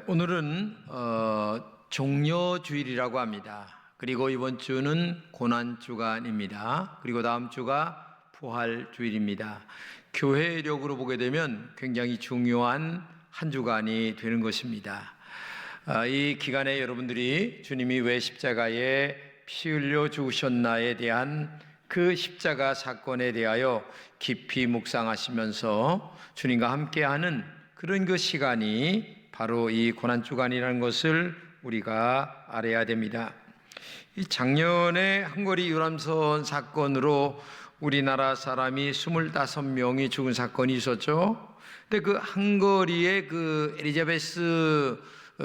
오늘은 종려주일이라고 합니다. 그리고 이번 주는 고난주간입니다. 그리고 다음 주가 부활주일입니다. 교회력으로 보게 되면 굉장히 중요한 한 주간이 되는 것입니다. 이 기간에 여러분들이 주님이 왜 십자가에 피 흘려 죽으셨나에 대한 그 십자가 사건에 대하여 깊이 묵상하시면서 주님과 함께하는 그런 그 시간이 바로 이 고난주간이라는 것을 우리가 알아야 됩니다. 이 작년에 한거리 유람선 사건으로 우리나라 사람이 25명이 죽은 사건이 있었죠. 근데 그 한거리에 그 엘리자베스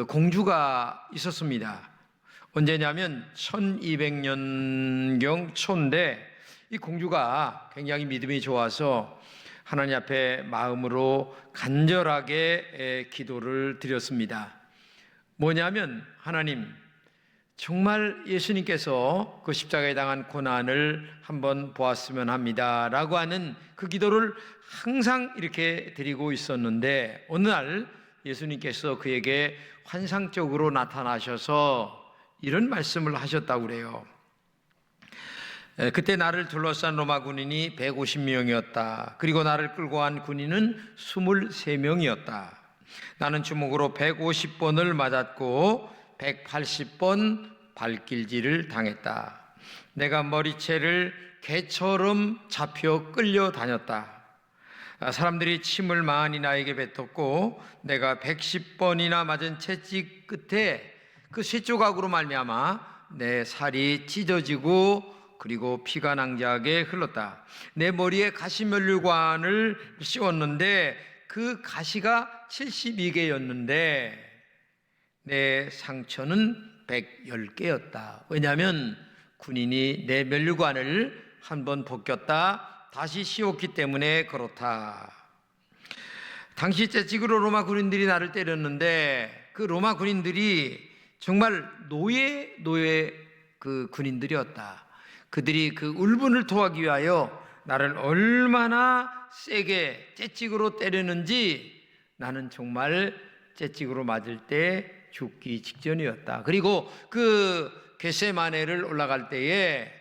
공주가 있었습니다. 언제냐면 1200년경 초인데 이 공주가 굉장히 믿음이 좋아서 하나님 앞에 마음으로 간절하게 기도를 드렸습니다. 뭐냐면, 하나님, 정말 예수님께서 그 십자가에 당한 고난을 한번 보았으면 합니다 라고 하는 그 기도를 항상 이렇게 드리고 있었는데, 어느 날 예수님께서 그에게 환상적으로 나타나셔서 이런 말씀을 하셨다고 그래요. 그때 나를 둘러싼 로마 군인이 150명이었다. 그리고 나를 끌고 간 군인은 23명이었다. 나는 주먹으로 150번을 맞았고 180번 발길질을 당했다. 내가 머리채를 개처럼 잡혀 끌려다녔다. 사람들이 침을 많이 나에게 뱉었고 내가 110번이나 맞은 채찍 끝에 그 쇠조각으로 말미암아 내 살이 찢어지고 그리고 피가 낭자하게 흘렀다. 내 머리에 가시면류관을 씌웠는데 그 가시가 72개였는데 내 상처는 110개였다. 왜냐하면 군인이 내 면류관을 한번 벗겼다 다시 씌웠기 때문에 그렇다. 당시 채찍으로 로마 군인들이 나를 때렸는데 그 로마 군인들이 정말 노예 그 군인들이었다. 그들이 그 울분을 토하기 위하여 나를 얼마나 세게 채찍으로 때렸는지 나는 정말 채찍으로 맞을 때 죽기 직전이었다. 그리고 그 겟세마네를 올라갈 때에,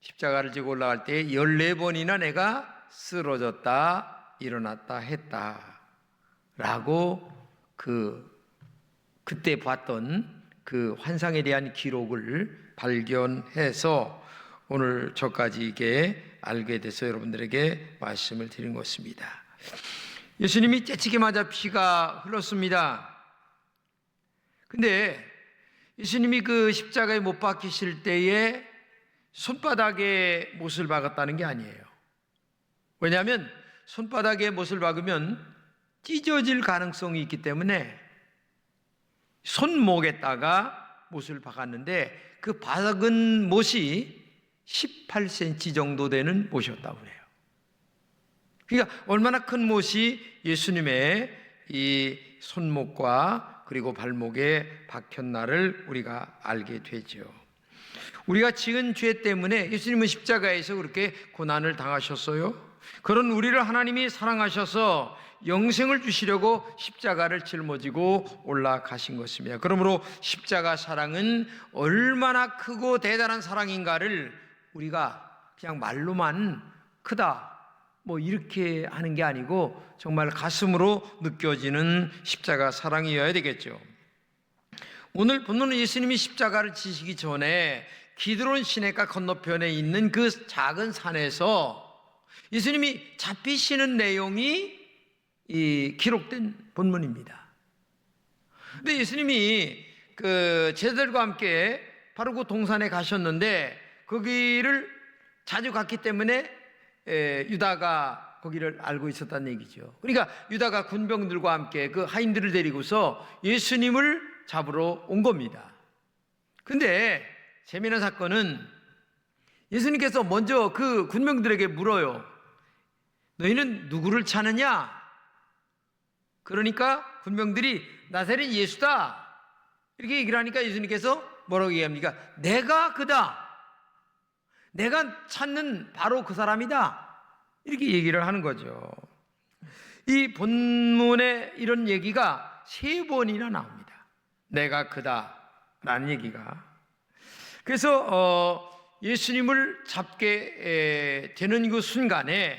십자가를 지고 올라갈 때에 14번이나 내가 쓰러졌다 일어났다 했다 라고 그때 봤던 그 환상에 대한 기록을 발견해서 오늘 저까지 이게 알게 돼서 여러분들에게 말씀을 드린 것입니다. 예수님이 채찍에 맞아 피가 흘렀습니다. 근데 예수님이 그 십자가에 못 박히실 때에 손바닥에 못을 박았다는 게 아니에요. 왜냐하면 손바닥에 못을 박으면 찢어질 가능성이 있기 때문에 손목에다가 못을 박았는데 그 박은 못이 18cm 정도 되는 못이었다고 그래요. 그러니까 얼마나 큰 못이 예수님의 이 손목과 그리고 발목에 박혔나를 우리가 알게 되죠. 우리가 지은 죄 때문에 예수님은 십자가에서 그렇게 고난을 당하셨어요. 그런 우리를 하나님이 사랑하셔서 영생을 주시려고 십자가를 짊어지고 올라가신 것입니다. 그러므로 십자가 사랑은 얼마나 크고 대단한 사랑인가를 우리가 그냥 말로만 크다 뭐 이렇게 하는 게 아니고 정말 가슴으로 느껴지는 십자가 사랑이어야 되겠죠. 오늘 본문은 예수님이 십자가를 지시기 전에 기드론 시내가 건너편에 있는 그 작은 산에서 예수님이 잡히시는 내용이 기록된 본문입니다. 근데 예수님이 그 제자들과 함께 바로 그 동산에 가셨는데 거기를 자주 갔기 때문에 유다가 거기를 알고 있었다는 얘기죠. 그러니까 유다가 군병들과 함께 그 하인들을 데리고서 예수님을 잡으러 온 겁니다. 근데 재미난 사건은 예수님께서 먼저 그 군병들에게 물어요. 너희는 누구를 찾느냐? 그러니까 군병들이 나사렛 예수다 이렇게 얘기를 하니까 예수님께서 뭐라고 얘기합니까? 내가 그다. 내가 찾는 바로 그 사람이다 이렇게 얘기를 하는 거죠. 이 본문의 이런 얘기가 3번이나 나옵니다. 내가 그다라는 얘기가. 그래서 예수님을 잡게 되는 그 순간에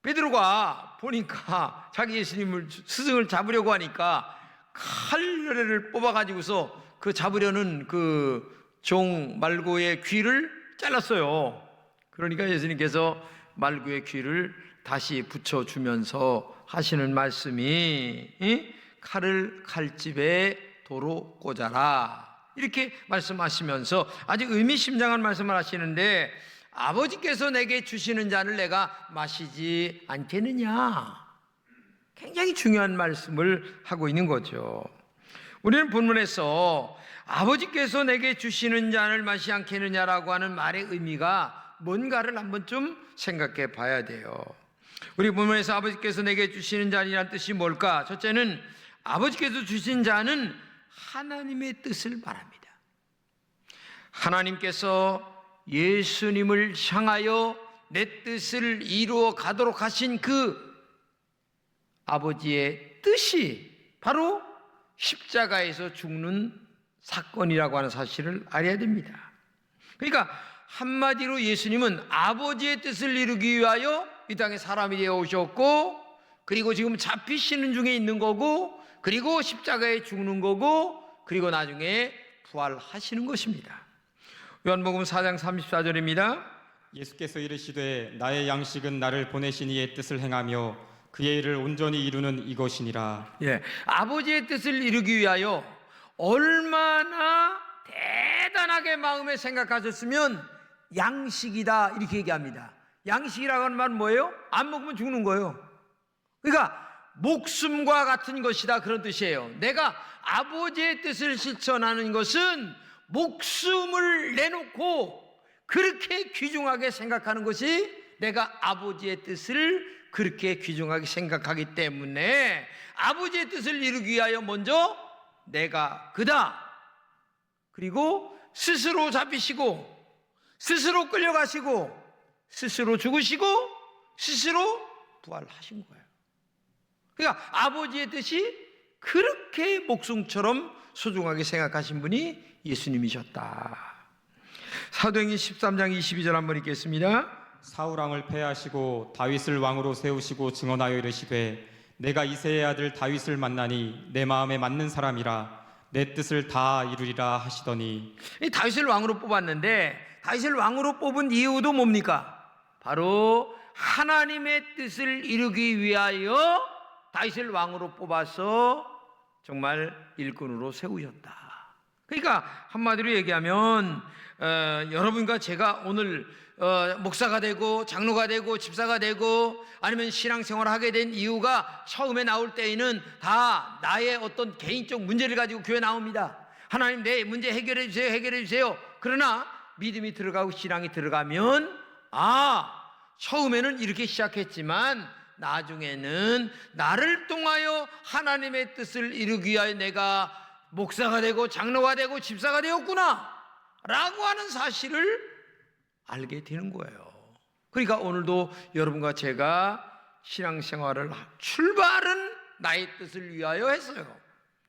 베드로가 보니까 자기 예수님을 스승을 잡으려고 하니까 칼을 뽑아가지고서 그 잡으려는 그 종 말고의 귀를 잘랐어요. 그러니까 예수님께서 말고의 귀를 다시 붙여주면서 하시는 말씀이 칼을 칼집에 도로 꽂아라, 이렇게 말씀하시면서 아주 의미심장한 말씀을 하시는데, 아버지께서 내게 주시는 잔을 내가 마시지 않겠느냐, 굉장히 중요한 말씀을 하고 있는 거죠. 우리는 본문에서 아버지께서 내게 주시는 잔을 마시지 않겠느냐라고 하는 말의 의미가 뭔가를 한번 좀 생각해 봐야 돼요. 우리 본문에서 아버지께서 내게 주시는 잔이란 뜻이 뭘까? 첫째는 아버지께서 주신 잔은 하나님의 뜻을 말합니다. 하나님께서 예수님을 향하여 내 뜻을 이루어 가도록 하신 그 아버지의 뜻이 바로 십자가에서 죽는 사건이라고 하는 사실을 알아야 됩니다. 그러니까 한마디로 예수님은 아버지의 뜻을 이루기 위하여 이 땅에 사람이 되어 오셨고, 그리고 지금 잡히시는 중에 있는 거고, 그리고 십자가에 죽는 거고, 그리고 나중에 부활하시는 것입니다. 요한복음 4장 34절입니다. 예수께서 이르시되 나의 양식은 나를 보내신 이의 뜻을 행하며 그의 일을 온전히 이루는 이것이니라. 아버지의 뜻을 이루기 위하여 얼마나 대단하게 마음에 생각하셨으면 양식이다 이렇게 얘기합니다. 양식이라고 하는 말은 뭐예요? 안 먹으면 죽는 거예요. 그러니까 목숨과 같은 것이다, 그런 뜻이에요. 내가 아버지의 뜻을 실천하는 것은 목숨을 내놓고 그렇게 귀중하게 생각하는 것이, 내가 아버지의 뜻을 그렇게 귀중하게 생각하기 때문에 아버지의 뜻을 이루기 위하여 먼저 내가 그다, 그리고 스스로 잡히시고 스스로 끌려가시고 스스로 죽으시고 스스로 부활하신 거예요. 그러니까 아버지의 뜻이 그렇게 목숨처럼 소중하게 생각하신 분이 예수님이셨다. 사도행전 13장 22절 한번 읽겠습니다. 사울왕을 패하시고 다윗을 왕으로 세우시고 증언하여 이르시되 내가 이새의 아들 다윗을 만나니 내 마음에 맞는 사람이라 내 뜻을 다 이루리라 하시더니, 이 다윗을 왕으로 뽑았는데 다윗을 왕으로 뽑은 이유도 뭡니까? 바로 하나님의 뜻을 이루기 위하여 다윗을 왕으로 뽑아서 정말 일꾼으로 세우셨다. 그러니까 한마디로 얘기하면 여러분과 제가 오늘 목사가 되고 장로가 되고 집사가 되고 아니면 신앙생활을 하게 된 이유가 처음에 나올 때에는 다 나의 어떤 개인적 문제를 가지고 교회 나옵니다. 하나님 내 문제 해결해 주세요, 해결해 주세요. 그러나 믿음이 들어가고 신앙이 들어가면 처음에는 이렇게 시작했지만 나중에는 나를 통하여 하나님의 뜻을 이루기 위하여 내가 목사가 되고 장로가 되고 집사가 되었구나 라고 하는 사실을 알게 되는 거예요. 그러니까 오늘도 여러분과 제가 신앙생활을 출발은 나의 뜻을 위하여 했어요.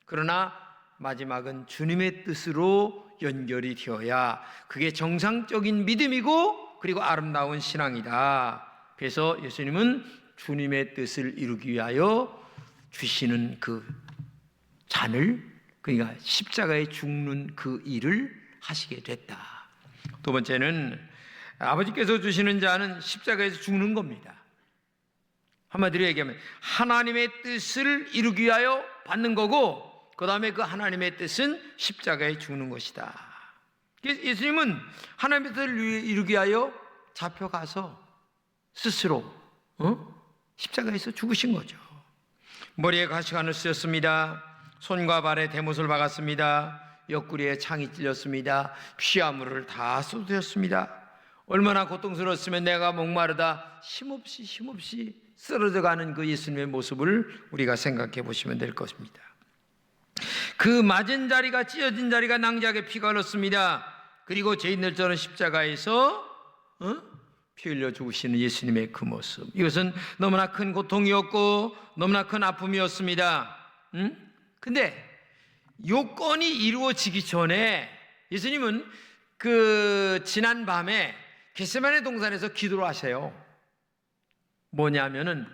그러나 마지막은 주님의 뜻으로 연결이 되어야 그게 정상적인 믿음이고 그리고 아름다운 신앙이다. 그래서 예수님은 주님의 뜻을 이루기 위하여 주시는 그 잔을, 그러니까 십자가에 죽는 그 일을 하시게 됐다. 두 번째는 아버지께서 주시는 잔은 십자가에서 죽는 겁니다. 한마디로 얘기하면 하나님의 뜻을 이루기 위하여 받는 거고, 그 다음에 그 하나님의 뜻은 십자가에 죽는 것이다. 예수님은 하나님의 뜻을 이루기 위하여 잡혀가서 스스로 십자가에서 죽으신 거죠. 머리에 가시관을 쓰셨습니다. 손과 발에 대못을 박았습니다. 옆구리에 창이 찔렸습니다. 피아물을 다 쏟으셨습니다. 얼마나 고통스러웠으면 내가 목마르다 힘없이 쓰러져가는 그 예수님의 모습을 우리가 생각해 보시면 될 것입니다. 그 맞은 자리가, 찢어진 자리가 낭자하게 피가 흘렀습니다. 그리고 죄인들처럼 십자가에서 피 흘려 죽으시는 예수님의 그 모습, 이것은 너무나 큰 고통이었고 너무나 큰 아픔이었습니다. 근데 요건이 이루어지기 전에 예수님은 그 지난 밤에 겟세마네 동산에서 기도를 하세요. 뭐냐면은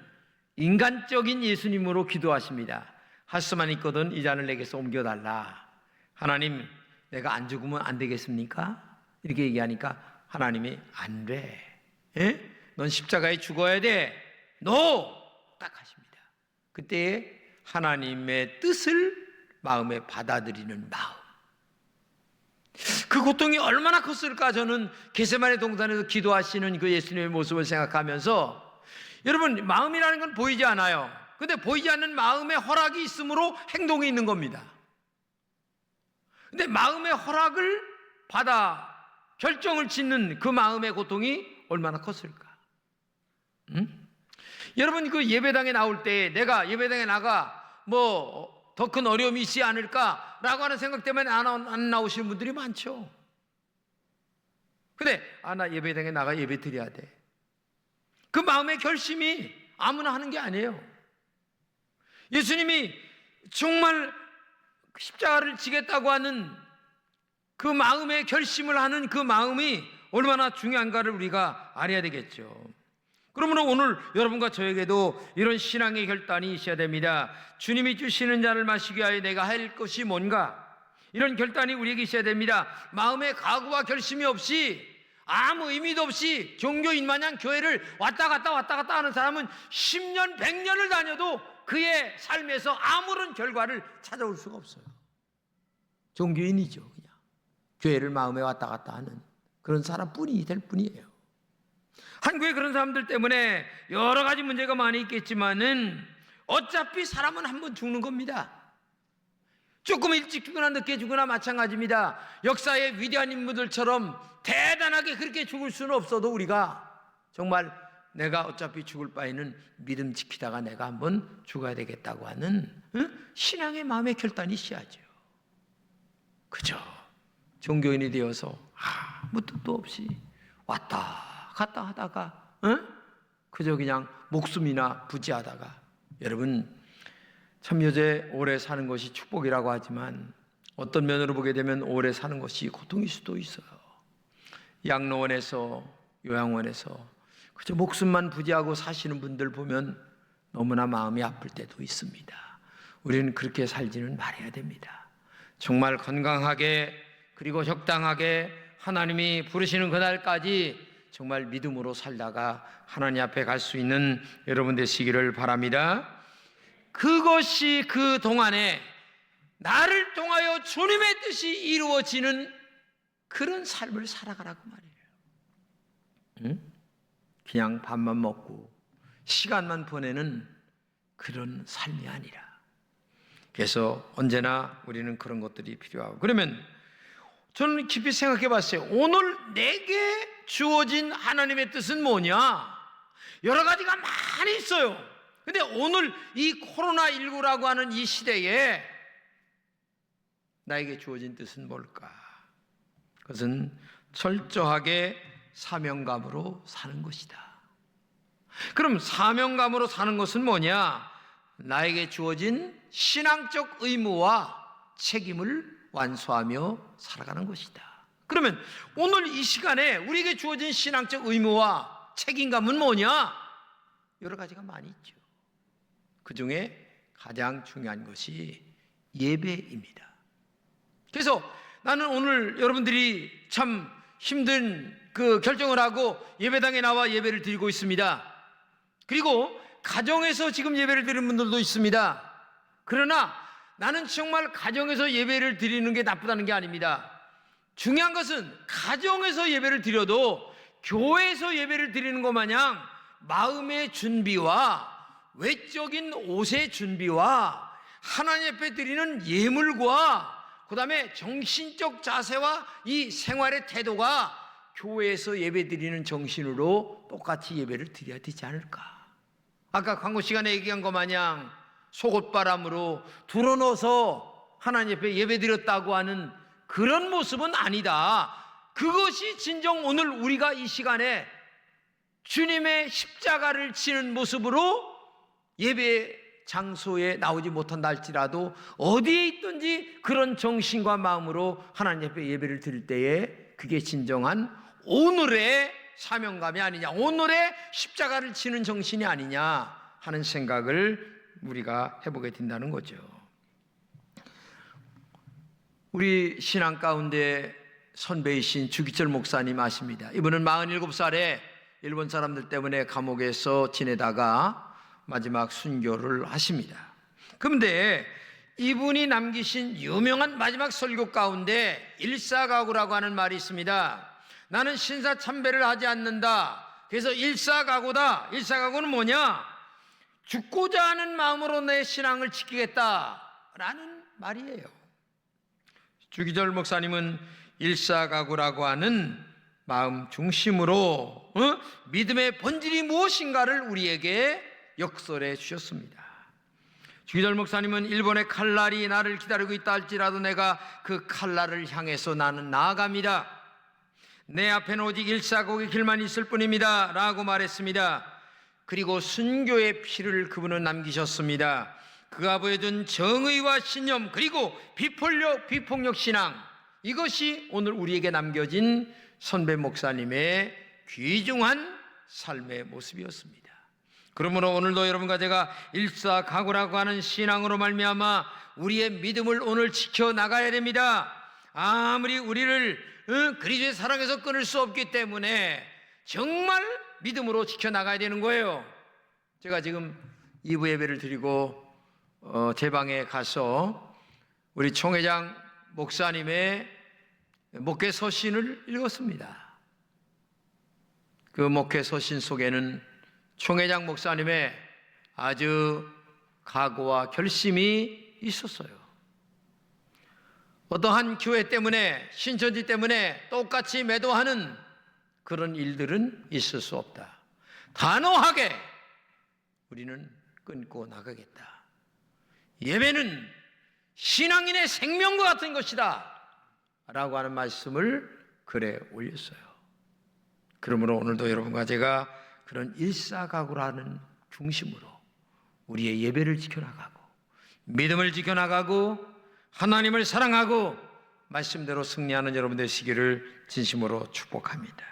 인간적인 예수님으로 기도하십니다. 할 수만 있거든 이 잔을 내게서 옮겨달라. 하나님, 내가 안 죽으면 안 되겠습니까? 이렇게 얘기하니까 하나님이 안 돼. 예? 넌 십자가에 죽어야 돼. NO! 딱 하십니다. 그때 하나님의 뜻을 마음에 받아들이는 마음. 그 고통이 얼마나 컸을까. 저는 겟세마네 동산에서 기도하시는 그 예수님의 모습을 생각하면서, 여러분, 마음이라는 건 보이지 않아요. 근데 보이지 않는 마음의 허락이 있으므로 행동이 있는 겁니다. 근데 마음의 허락을 받아 결정을 짓는 그 마음의 고통이 얼마나 컸을까. 여러분, 그 예배당에 나올 때 내가 예배당에 나가 뭐 더 큰 어려움이 있지 않을까라고 하는 생각 때문에 안 나오시는 분들이 많죠. 근데 나 예배당에 나가 예배 드려야 돼. 그 마음의 결심이 아무나 하는 게 아니에요. 예수님이 정말 십자가를 지겠다고 하는 그 마음의 결심을 하는 그 마음이 얼마나 중요한가를 우리가 알아야 되겠죠. 그러므로 오늘 여러분과 저에게도 이런 신앙의 결단이 있어야 됩니다. 주님이 주시는 잔을 마시기 위하여 내가 할 것이 뭔가, 이런 결단이 우리에게 있어야 됩니다. 마음의 각오와 결심이 없이 아무 의미도 없이 종교인 마냥 교회를 왔다 갔다 하는 사람은 10년 100년을 다녀도 그의 삶에서 아무런 결과를 찾아올 수가 없어요. 종교인이죠. 그냥 교회를 마음에 왔다 갔다 하는 그런 사람뿐이 될 뿐이에요. 한국에 그런 사람들 때문에 여러 가지 문제가 많이 있겠지만은 어차피 사람은 한 번 죽는 겁니다. 조금 일찍 죽거나 늦게 죽거나 마찬가지입니다. 역사의 위대한 인물들처럼 대단하게 그렇게 죽을 수는 없어도 우리가 정말 내가 어차피 죽을 바에는 믿음 지키다가 내가 한번 죽어야 되겠다고 하는 신앙의 마음의 결단이 있어야죠. 그죠? 종교인이 되어서 아무 뜻도 없이 왔다 갔다 하다가 그저 그냥 목숨이나 부지하다가, 여러분, 참 요새 오래 사는 것이 축복이라고 하지만 어떤 면으로 보게 되면 오래 사는 것이 고통일 수도 있어요. 양로원에서 요양원에서 그저 목숨만 부지하고 사시는 분들 보면 너무나 마음이 아플 때도 있습니다. 우리는 그렇게 살지는 말아야 됩니다. 정말 건강하게 그리고 적당하게 하나님이 부르시는 그날까지 정말 믿음으로 살다가 하나님 앞에 갈 수 있는 여러분 되시기를 바랍니다. 그것이 그 동안에 나를 통하여 주님의 뜻이 이루어지는 그런 삶을 살아가라고 말이에요. 그냥 밥만 먹고 시간만 보내는 그런 삶이 아니라. 그래서 언제나 우리는 그런 것들이 필요하고, 그러면 저는 깊이 생각해 봤어요. 오늘 내게 주어진 하나님의 뜻은 뭐냐? 여러 가지가 많이 있어요. 근데 오늘 이 코로나19라고 하는 이 시대에 나에게 주어진 뜻은 뭘까? 그것은 철저하게 사명감으로 사는 것이다. 그럼 사명감으로 사는 것은 뭐냐? 나에게 주어진 신앙적 의무와 책임을 완수하며 살아가는 것이다. 그러면 오늘 이 시간에 우리에게 주어진 신앙적 의무와 책임감은 뭐냐? 여러 가지가 많이 있죠. 그 중에 가장 중요한 것이 예배입니다. 그래서 나는 오늘 여러분들이 참 힘든 그 결정을 하고 예배당에 나와 예배를 드리고 있습니다. 그리고 가정에서 지금 예배를 드리는 분들도 있습니다. 그러나 나는 정말 가정에서 예배를 드리는 게 나쁘다는 게 아닙니다. 중요한 것은 가정에서 예배를 드려도 교회에서 예배를 드리는 것 마냥 마음의 준비와 외적인 옷의 준비와 하나님 앞에 드리는 예물과 그 다음에 정신적 자세와 이 생활의 태도가 교회에서 예배 드리는 정신으로 똑같이 예배를 드려야 되지 않을까. 아까 광고 시간에 얘기한 것 마냥 속옷바람으로 둘러넣어서 하나님 앞에 예배 드렸다고 하는 그런 모습은 아니다. 그것이 진정 오늘 우리가 이 시간에 주님의 십자가를 지는 모습으로 예배 장소에 나오지 못한다 할지라도 어디에 있든지 그런 정신과 마음으로 하나님 앞에 예배를 드릴 때에 그게 진정한 오늘의 사명감이 아니냐, 오늘의 십자가를 지는 정신이 아니냐 하는 생각을 우리가 해보게 된다는 거죠. 우리 신앙 가운데 선배이신 주기철 목사님 아십니다. 이분은 47살에 일본 사람들 때문에 감옥에서 지내다가 마지막 순교를 하십니다. 그런데 이분이 남기신 유명한 마지막 설교 가운데 일사각오라고 하는 말이 있습니다. 나는 신사참배를 하지 않는다. 그래서 일사각오다. 일사각오는 뭐냐? 죽고자 하는 마음으로 내 신앙을 지키겠다라는 말이에요. 주기철 목사님은 일사각오라고 하는 마음 중심으로 믿음의 본질이 무엇인가를 우리에게 역설해 주셨습니다. 주기철 목사님은 일본의 칼날이 나를 기다리고 있다 할지라도 내가 그 칼날을 향해서 나는 나아갑니다. 내 앞에는 오직 일사각오의 길만 있을 뿐입니다 라고 말했습니다. 그리고 순교의 피를 그분은 남기셨습니다. 그가 보여준 정의와 신념, 그리고 비폭력 신앙, 이것이 오늘 우리에게 남겨진 선배 목사님의 귀중한 삶의 모습이었습니다. 그러므로 오늘도 여러분과 제가 일사각오라고 하는 신앙으로 말미암아 우리의 믿음을 오늘 지켜나가야 됩니다. 아무리 우리를 그리스도의 사랑에서 끊을 수 없기 때문에 정말 믿음으로 지켜나가야 되는 거예요. 제가 지금 2부 예배를 드리고 제 방에 가서 우리 총회장 목사님의 목회 서신을 읽었습니다. 그 목회 서신 속에는 총회장 목사님의 아주 각오와 결심이 있었어요. 어떠한 교회 때문에, 신천지 때문에 똑같이 매도하는 그런 일들은 있을 수 없다. 단호하게 우리는 끊고 나가겠다. 예배는 신앙인의 생명과 같은 것이다 라고 하는 말씀을 글에 올렸어요. 그러므로 오늘도 여러분과 제가 그런 일사각오라는 중심으로 우리의 예배를 지켜나가고 믿음을 지켜나가고 하나님을 사랑하고 말씀대로 승리하는 여러분 되시기를 진심으로 축복합니다.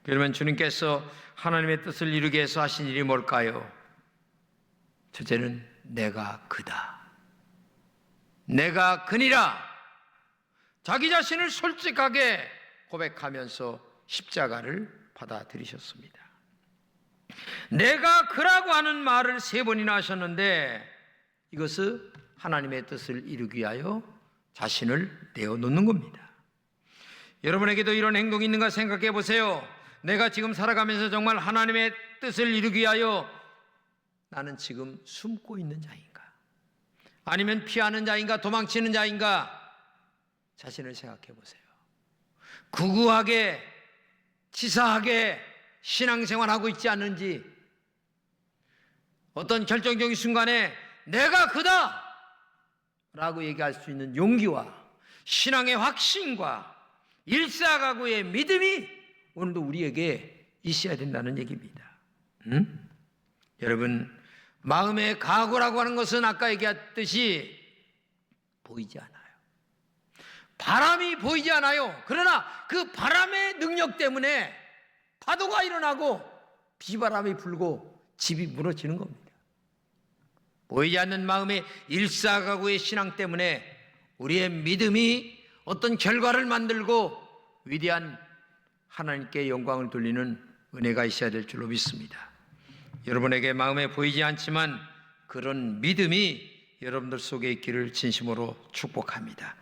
그러면 주님께서 하나님의 뜻을 이루기 위해서 하신 일이 뭘까요? 첫째는 내가 그다. 내가 그니라. 자기 자신을 솔직하게 고백하면서 십자가를 받아들이셨습니다. 내가 그라고 하는 말을 3번이나 하셨는데 이것은 하나님의 뜻을 이루기 위하여 자신을 내어놓는 겁니다. 여러분에게도 이런 행동이 있는가 생각해 보세요. 내가 지금 살아가면서 정말 하나님의 뜻을 이루기 위하여 나는 지금 숨고 있는 자인가? 아니면 피하는 자인가? 도망치는 자인가? 자신을 생각해 보세요. 구구하게 치사하게 신앙생활하고 있지 않는지, 어떤 결정적인 순간에 내가 그다 라고 얘기할 수 있는 용기와 신앙의 확신과 일사각오의 믿음이 오늘도 우리에게 있어야 된다는 얘기입니다. 여러분, 마음의 각오라고 하는 것은 아까 얘기했듯이 보이지 않아요. 바람이 보이지 않아요. 그러나 그 바람의 능력 때문에 파도가 일어나고 비바람이 불고 집이 무너지는 겁니다. 보이지 않는 마음의 일사각오의 신앙 때문에 우리의 믿음이 어떤 결과를 만들고 위대한 하나님께 영광을 돌리는 은혜가 있어야 될 줄로 믿습니다. 여러분에게 마음에 보이지 않지만 그런 믿음이 여러분들 속에 있기를 진심으로 축복합니다.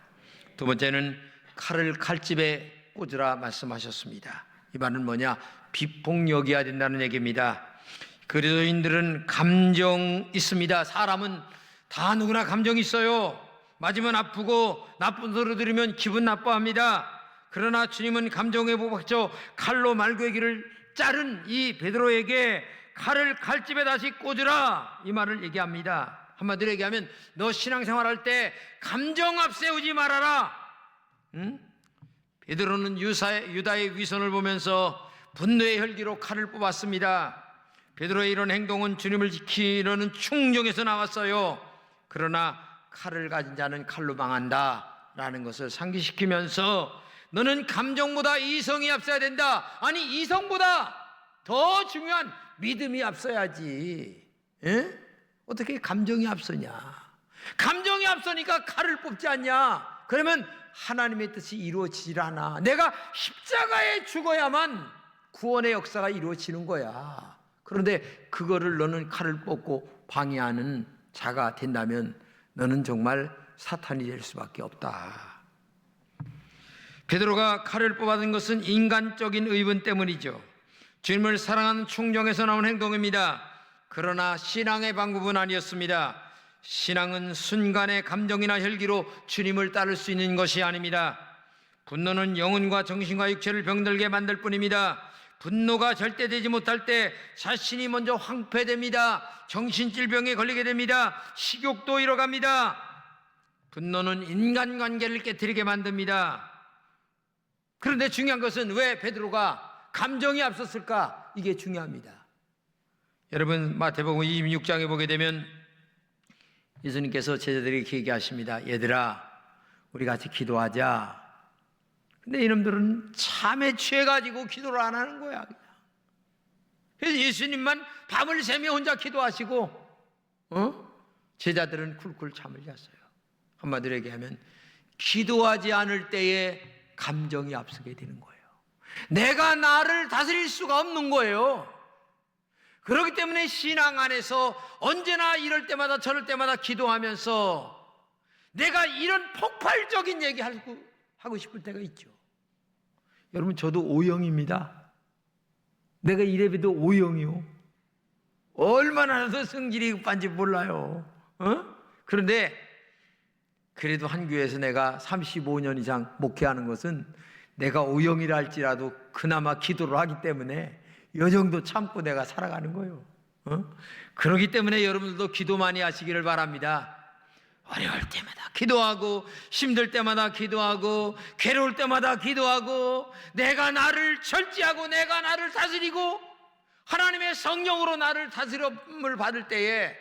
두 번째는 칼을 칼집에 꽂으라 말씀하셨습니다. 이 말은 뭐냐? 비폭력이어야 된다는 얘기입니다. 그리스도인들은 감정 있습니다. 사람은 다 누구나 감정이 있어요. 맞으면 아프고 나쁜 소리 들으면 기분 나빠합니다. 그러나 주님은 감정에 부박혀 칼로 말고기를 자른 이 베드로에게 칼을 칼집에 다시 꽂으라 이 말을 얘기합니다. 한마디로 얘기하면 너 신앙생활할 때 감정 앞세우지 말아라. 베드로는 유다의 위선을 보면서 분노의 혈기로 칼을 뽑았습니다. 베드로의 이런 행동은 주님을 지키려는 충정에서 나왔어요. 그러나 칼을 가진 자는 칼로 망한다 라는 것을 상기시키면서 너는 감정보다 이성이 앞서야 된다. 아니, 이성보다 더 중요한 믿음이 앞서야지. 에? 어떻게 감정이 앞서냐? 감정이 앞서니까 칼을 뽑지 않냐? 그러면 하나님의 뜻이 이루어지질 않아. 내가 십자가에 죽어야만 구원의 역사가 이루어지는 거야. 그런데 그거를 너는 칼을 뽑고 방해하는 자가 된다면 너는 정말 사탄이 될 수밖에 없다. 베드로가 칼을 뽑아든 것은 인간적인 의분 때문이죠. 주님을 사랑하는 충정에서 나온 행동입니다. 그러나 신앙의 방법은 아니었습니다. 신앙은 순간의 감정이나 혈기로 주님을 따를 수 있는 것이 아닙니다. 분노는 영혼과 정신과 육체를 병들게 만들 뿐입니다. 분노가 절대되지 못할 때 자신이 먼저 황폐됩니다. 정신질병에 걸리게 됩니다. 식욕도 잃어갑니다. 분노는 인간관계를 깨트리게 만듭니다. 그런데 중요한 것은 왜 베드로가 감정이 앞섰을까? 이게 중요합니다. 여러분, 마태복음 26장에 보게 되면 예수님께서 제자들에게 얘기하십니다. 얘들아, 우리 같이 기도하자. 근데 이놈들은 참에 취해가지고 기도를 안 하는 거야, 그냥. 그래서 예수님만 밤을 새며 혼자 기도하시고, 제자들은 쿨쿨 잠을 잤어요. 한마디로 얘기하면 기도하지 않을 때에 감정이 앞서게 되는 거예요. 내가 나를 다스릴 수가 없는 거예요. 그렇기 때문에 신앙 안에서 언제나 이럴 때마다 저럴 때마다 기도하면서 내가 이런 폭발적인 얘기 하고 싶을 때가 있죠. 여러분, 저도 O형입니다. 내가 이래봬도 O형이요. 얼마나 더 성질이 급한지 몰라요. 그런데 그래도 한 교회에서 내가 35년 이상 목회하는 것은 내가 O형이라 할지라도 그나마 기도를 하기 때문에 이 정도 참고 내가 살아가는 거예요. 그렇기 때문에 여러분들도 기도 많이 하시기를 바랍니다. 어려울 때마다 기도하고, 힘들 때마다 기도하고, 괴로울 때마다 기도하고, 내가 나를 절제하고 내가 나를 다스리고 하나님의 성령으로 나를 다스림을 받을 때에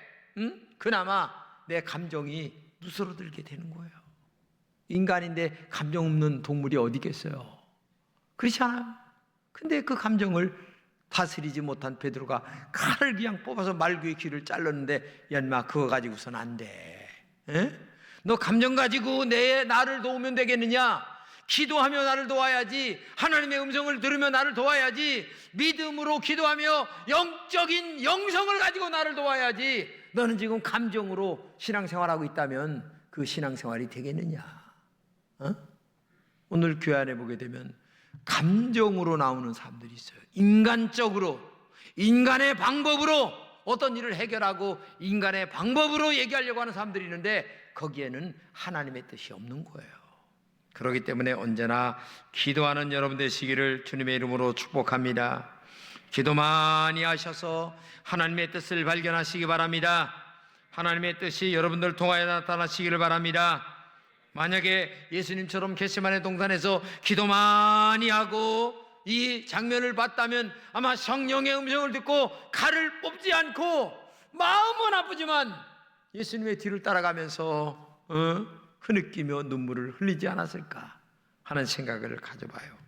그나마 내 감정이 누스러들게 되는 거예요. 인간인데 감정 없는 동물이 어디 있겠어요? 그렇지 않아요? 근데 그 감정을 다스리지 못한 베드로가 칼을 그냥 뽑아서 말구의 귀를 잘랐는데, 야 인마, 그거 가지고선 안 돼. 에? 너 감정 가지고 나를 도우면 되겠느냐? 기도하며 나를 도와야지. 하나님의 음성을 들으며 나를 도와야지. 믿음으로 기도하며 영적인 영성을 가지고 나를 도와야지. 너는 지금 감정으로 신앙생활하고 있다면 그 신앙생활이 되겠느냐? 오늘 교회 안에 보게 되면 감정으로 나오는 사람들이 있어요. 인간적으로, 인간의 방법으로 어떤 일을 해결하고 인간의 방법으로 얘기하려고 하는 사람들이 있는데 거기에는 하나님의 뜻이 없는 거예요. 그렇기 때문에 언제나 기도하는 여러분 되시기를 주님의 이름으로 축복합니다. 기도 많이 하셔서 하나님의 뜻을 발견하시기 바랍니다. 하나님의 뜻이 여러분들 통하여 나타나시기를 바랍니다. 만약에 예수님처럼 겟세마네 동산에서 기도 많이 하고 이 장면을 봤다면 아마 성령의 음성을 듣고 칼을 뽑지 않고 마음은 아프지만 예수님의 뒤를 따라가면서 흐느끼며 눈물을 흘리지 않았을까 하는 생각을 가져봐요.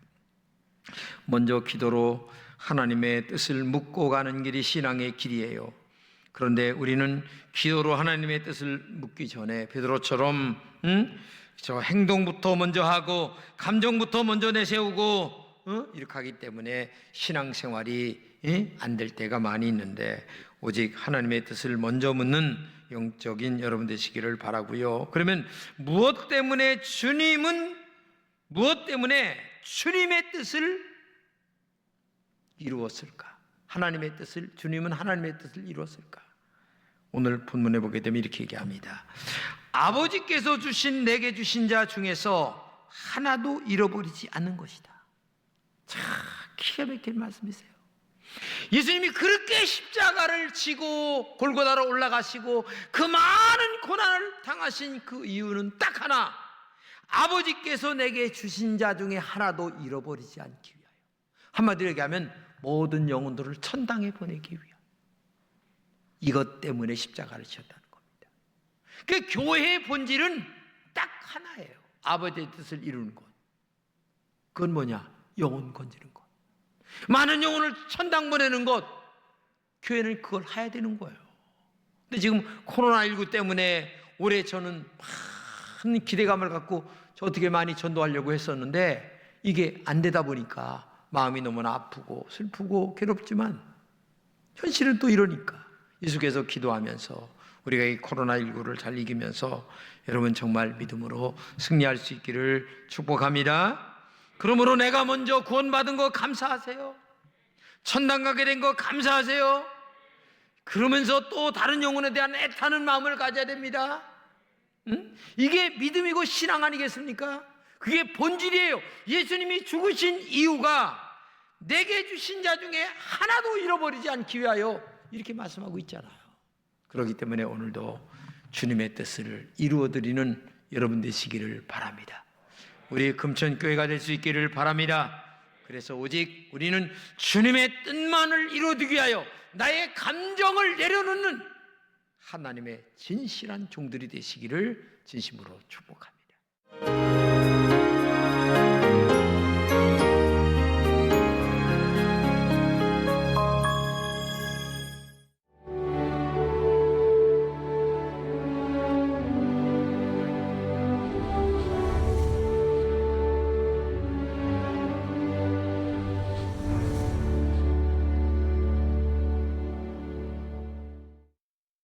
먼저 기도로 하나님의 뜻을 묻고 가는 길이 신앙의 길이에요. 그런데 우리는 기도로 하나님의 뜻을 묻기 전에 베드로처럼 저 행동부터 먼저 하고 감정부터 먼저 내세우고 이렇게 하기 때문에 신앙생활이 안 될 때가 많이 있는데 오직 하나님의 뜻을 먼저 묻는 영적인 여러분 되시기를 바라고요. 그러면 무엇 때문에 주님의 뜻을 이루었을까? 주님은 하나님의 뜻을 이루었을까? 오늘 본문에 보게 되면 이렇게 얘기합니다. 아버지께서 내게 주신 자 중에서 하나도 잃어버리지 않는 것이다. 참 기가 막힌 말씀이세요. 예수님이 그렇게 십자가를 지고 골고다로 올라가시고 그 많은 고난을 당하신 그 이유는 딱 하나, 아버지께서 내게 주신 자 중에 하나도 잃어버리지 않기 위하여. 한마디로 얘기하면 모든 영혼들을 천당에 보내기 위하여. 이것 때문에 십자가를 지었다는 겁니다. 그 교회의 본질은 딱 하나예요. 아버지의 뜻을 이루는 것. 그건 뭐냐? 영혼 건지는 것. 많은 영혼을 천당 보내는 것. 교회는 그걸 해야 되는 거예요. 근데 지금 코로나19 때문에 올해 저는 많은 기대감을 갖고 저 어떻게 많이 전도하려고 했었는데 이게 안 되다 보니까 마음이 너무나 아프고 슬프고 괴롭지만 현실은 또 이러니까 계속해서 기도하면서 우리가 이 코로나19를 잘 이기면서 여러분 정말 믿음으로 승리할 수 있기를 축복합니다. 그러므로 내가 먼저 구원받은 거 감사하세요. 천당 가게 된 거 감사하세요. 그러면서 또 다른 영혼에 대한 애타는 마음을 가져야 됩니다. 이게 믿음이고 신앙 아니겠습니까? 그게 본질이에요. 예수님이 죽으신 이유가 내게 주신 자 중에 하나도 잃어버리지 않기 위하여 이렇게 말씀하고 있잖아요. 그렇기 때문에 오늘도 주님의 뜻을 이루어드리는 여러분 되시기를 바랍니다. 우리 금천교회가 될 수 있기를 바랍니다. 그래서 오직 우리는 주님의 뜻만을 이루어두기 위하여 나의 감정을 내려놓는 하나님의 진실한 종들이 되시기를 진심으로 축복합니다.